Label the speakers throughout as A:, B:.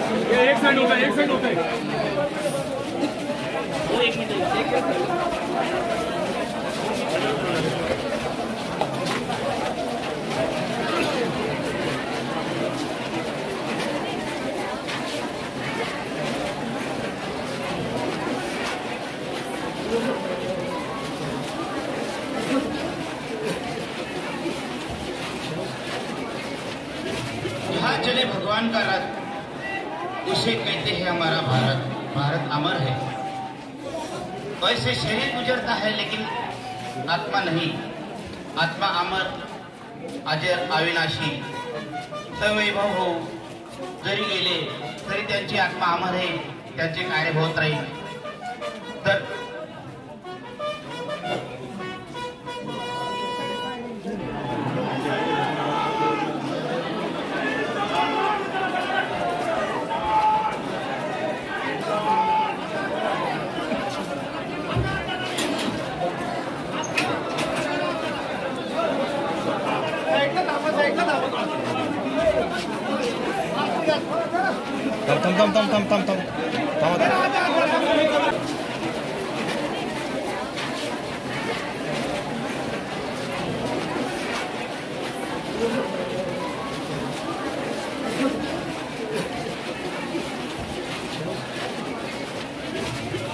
A: एक साइड होता है वो एक मिनट
B: जहाँ चले भगवान का रथ उसे कहते हैं हमारा भारत। भारत अमर है। वैसे शरीर गुजरता है लेकिन आत्मा नहीं। आत्मा अमर, अजर, अविनाशी, सवैभव हो जरी गेले तरी त्यांची आत्मा अमर आहे, त्यांचे कार्य होत राहील। तर
C: थांब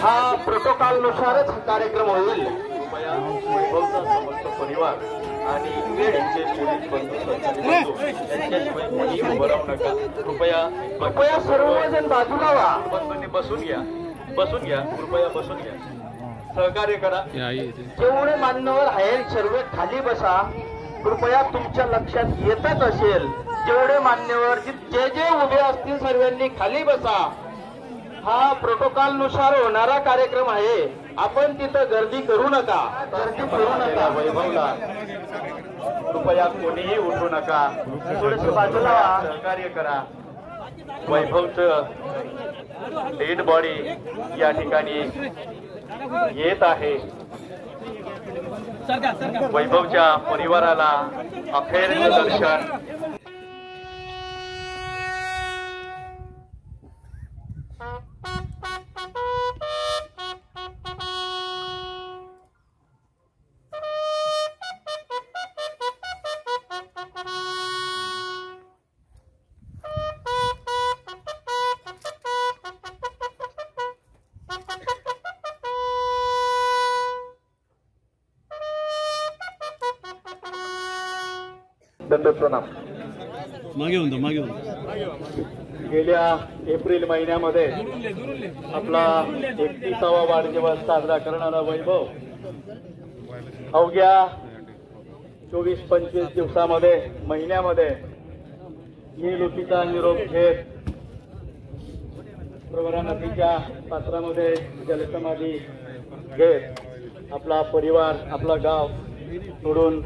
D: हा प्रोटोकॉल नुसारच कार्यक्रम होईल।
E: कृपया वैभवचा समस्त परिवार आणि त्यांचे पोलीस बंधू यांच्याशिवाय कोणी उभं राहू नका। कृपया
D: सर्वजण बाजूला व्हा।
E: बंधूंनी बसून घ्या कृपया बसून घ्या, सहकार्य करा।
D: जेवढे मान्यवर आहेत सर्व खाली बसा। कृपया तुमच्या लक्षात येतच असेल जेवढे मान्यवर जे उभे असतील सर्वांनी खाली बसा। हा प्रोटोकॉल नुसार होणारा कार्यक्रम आहे। आपण तिथं गर्दी करू नका।
E: वैभवला कृपया कोणीही उठू नका,
D: थोडंसं बाजूला व्हा।
E: सहकार्य करा। वैभवचं डेड बॉडी या ठिकाणी येत आहे। वैभवच्या परिवाराला अखेरचे दर्शन
C: मागे होऊन
E: गेल्या एप्रिल महिन्यामध्ये आपला 31वा वाढदिवस साजरा करणारा वैभव अवघ्या 24-25 दिवसामध्ये महिन्यामध्ये निवृत्तीचा निरोप घेत प्रवरा नदीच्या पात्रामध्ये जलसमाधी घेत आपला परिवार आपला गाव सोडून